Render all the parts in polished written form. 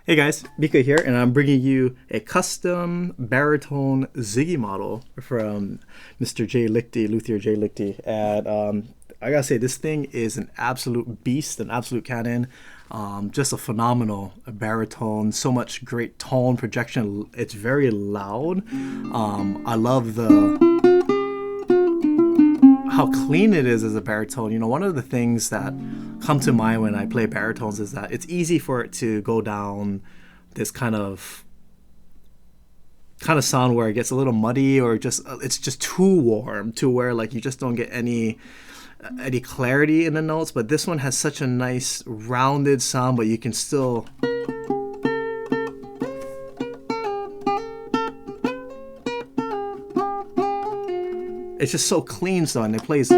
Hey guys, Mika here, and I'm bringing you a custom baritone Ziggy model from Mr. J Lichty, luthier J Lichty. And I gotta say, this thing is an absolute beast, an absolute cannon. Just a phenomenal baritone, so much great tone projection. It's very loud. I love the how clean it is as a baritone. You know, one of the things that come to mind when I play baritones is that it's easy for it to go down this kind of sound where it gets a little muddy, or just it's just too warm to where like you just don't get any clarity in the notes. But this one has such a nice rounded sound, but you can still it's just so clean, so, and it plays. I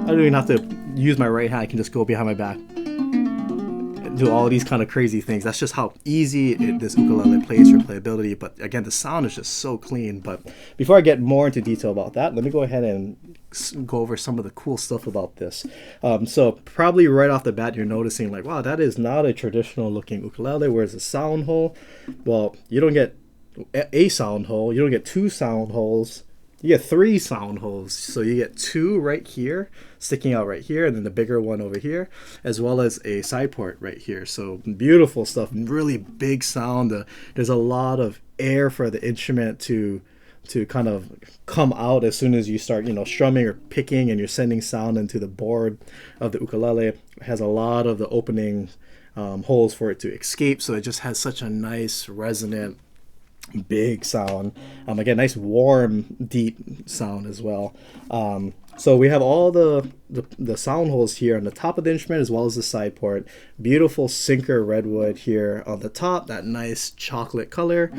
don't even have to use my right hand. I can just go behind my back and do all these kind of crazy things. That's just how easy this ukulele plays for playability. But again, the sound is just so clean. But before I get more into detail about that, let me go ahead and go over some of the cool stuff about this. So probably right off the bat, you're noticing like, wow, that is not a traditional looking ukulele. Where's the sound hole? Well, you don't get a sound hole, you don't get two sound holes, you get three sound holes. So you get two right here sticking out right here, and then the bigger one over here, as well as a side port right here. So beautiful stuff, really big sound. There's a lot of air for the instrument to kind of come out as soon as you start, you know, strumming or picking, and you're sending sound into the board of the ukulele. It has a lot of the opening holes for it to escape, so it just has such a nice resonant big sound. Again, nice warm deep sound as well. So we have all the sound holes here on the top of the instrument, as well as the side port. Beautiful sinker redwood here on the top, that nice chocolate color,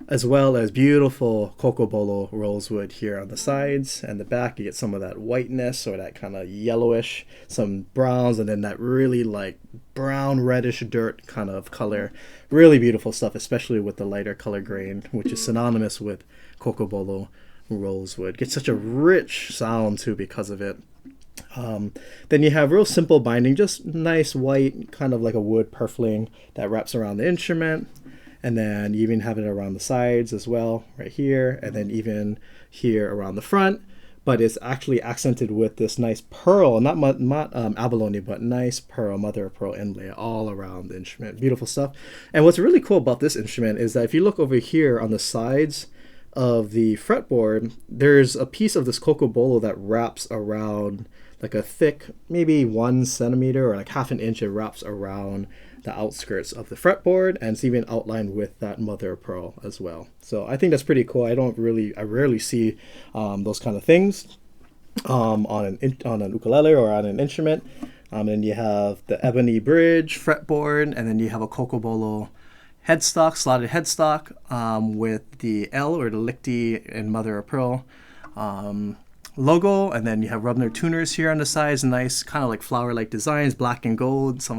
as well as beautiful cocobolo rosewood here on the sides and the back. You get some of that whiteness or that kind of yellowish, some browns, and then that really like brown reddish dirt kind of color. Really beautiful stuff, especially with the lighter color grain, which is synonymous with cocobolo rosewood. Gets such a rich sound too because of it. Then you have real simple binding, just nice white, kind of like a wood purfling that wraps around the instrument. And then you even have it around the sides as well, right here, and then even here around the front. But it's actually accented with this nice pearl, not abalone, but nice pearl, mother of pearl inlay all around the instrument. Beautiful stuff. And what's really cool about this instrument is that if you look over here on the sides of the fretboard, there's a piece of this cocobolo that wraps around like a thick, maybe 1 centimeter or like half an inch. It wraps around the outskirts of the fretboard, and it's even outlined with that mother of pearl as well. So I think that's pretty cool. I rarely see those kind of things on an ukulele or on an instrument. And you have the ebony bridge fretboard, and then you have a cocobolo headstock, slotted headstock, with the L or the Lichty and mother of pearl logo, and then you have Rubner tuners here on the sides, nice kind of like flower-like designs, black and gold. It's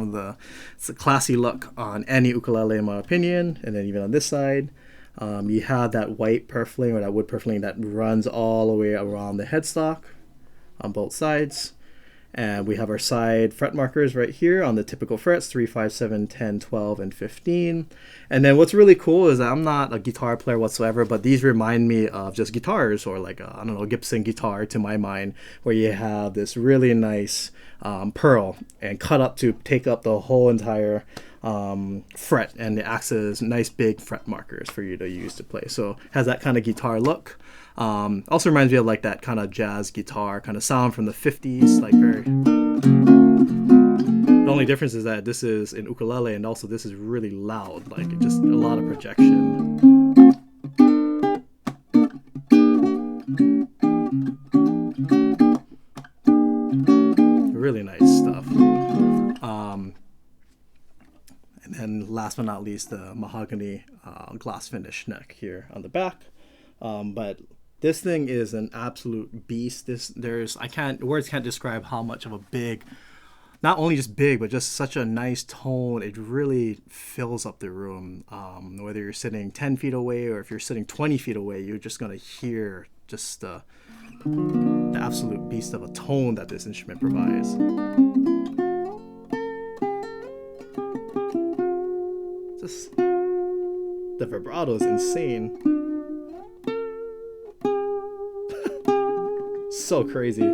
a classy look on any ukulele in my opinion. And then even on this side, you have that white purfling or that wood purfling that runs all the way around the headstock on both sides. And we have our side fret markers right here on the typical frets, 3, 5, 7, 10, 12, and 15. And then what's really cool is that I'm not a guitar player whatsoever, but these remind me of just guitars, or like I don't know, Gibson guitar to my mind, where you have this really nice pearl and cut up to take up the whole entire fret, and it acts as nice big fret markers for you to use to play. So it has that kind of guitar look. Also reminds me of like that kind of jazz guitar kind of sound from the 50s, like very. The only difference is that this is an ukulele, and also this is really loud, like just a lot of projection. Really nice stuff. And then last but not least, the mahogany gloss finish neck here on the back. But this thing is an absolute beast. Words can't describe how much of a big, not only just big, but just such a nice tone. It really fills up the room. Whether you're sitting 10 feet away or if you're sitting 20 feet away, you're just gonna hear just the absolute beast of a tone that this instrument provides. Just the vibrato is insane. So crazy.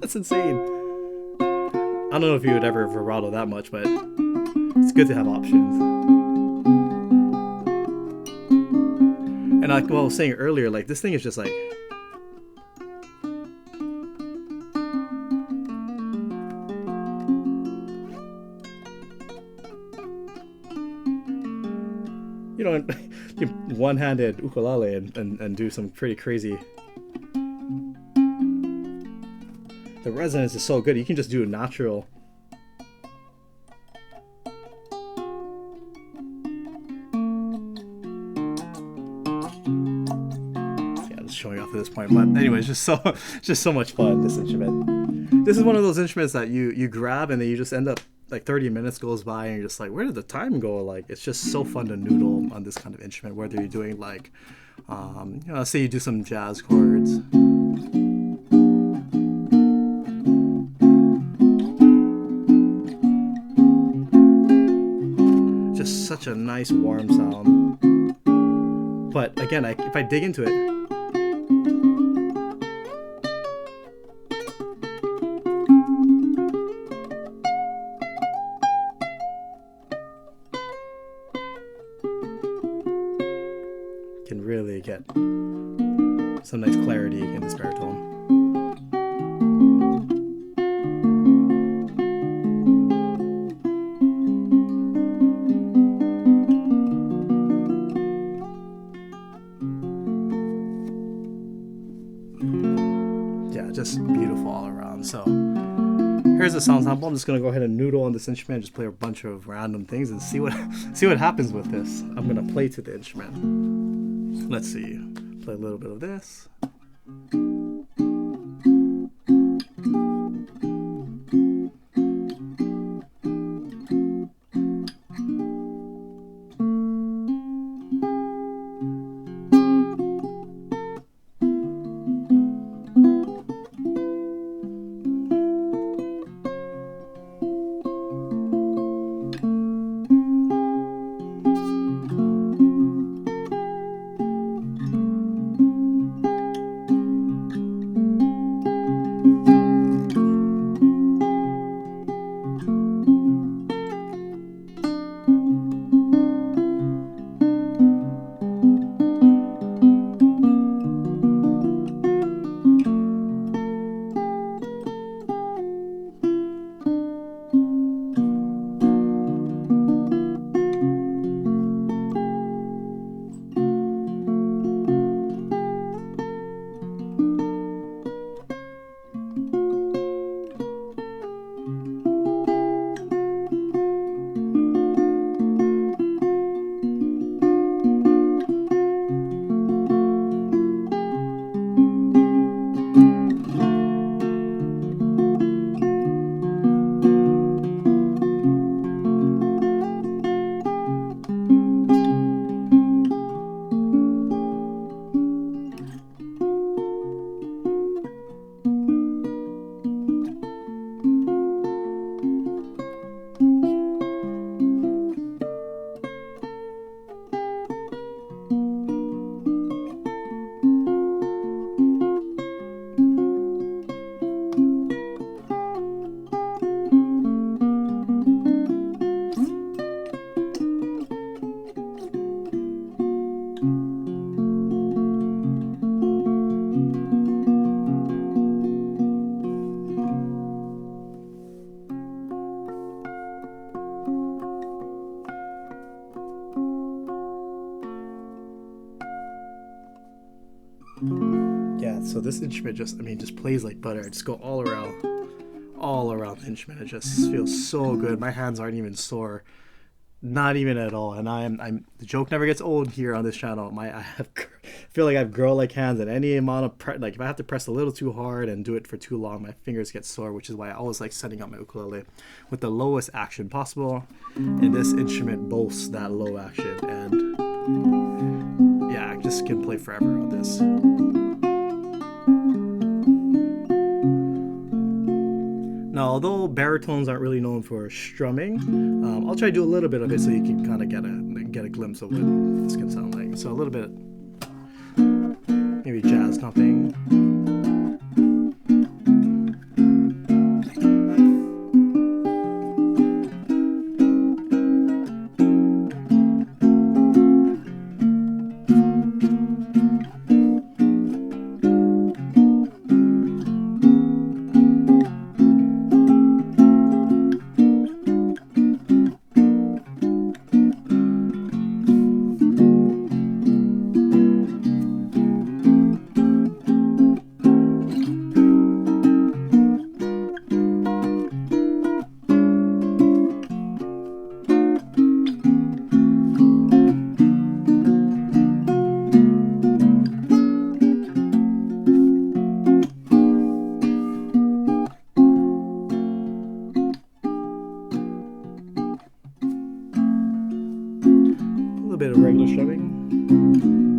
That's insane. I don't know if you would ever vibrato that much, but it's good to have options. And like I was saying earlier, like this thing is just like, you know, one-handed ukulele and do some pretty crazy. The resonance is so good. You can just do it natural. Yeah, just showing off at this point. But anyways, just so much fun, this instrument. This is one of those instruments that you grab and then you just end up like 30 minutes goes by and you're just like, where did the time go? Like, it's just so fun to noodle on this kind of instrument, whether you're doing like, let's say you do some jazz chords. Just such a nice warm sound. But again, if I dig into it, can really get some nice clarity in this baritone. Yeah, just beautiful all around. So here's the sound sample. I'm just gonna go ahead and noodle on this instrument, just play a bunch of random things and see what happens with this. I'm gonna play to the instrument. Let's see. Play a little bit of this. Yeah, so this instrument just plays like butter. I just go all around the instrument. It just feels so good. My hands aren't even sore, not even at all. And I'm the joke never gets old here on this channel. I feel like I have girl-like hands, and any amount of like if I have to press a little too hard and do it for too long, my fingers get sore, which is why I always like setting up my ukulele with the lowest action possible. And this instrument boasts that low action, and yeah, I just can play forever on this. Now Now, although baritones aren't really known for strumming, I'll try to do a little bit of it so you can kind of get a glimpse of what this can sound like. So a little bit, maybe jazz thumping. A little bit of regular strumming.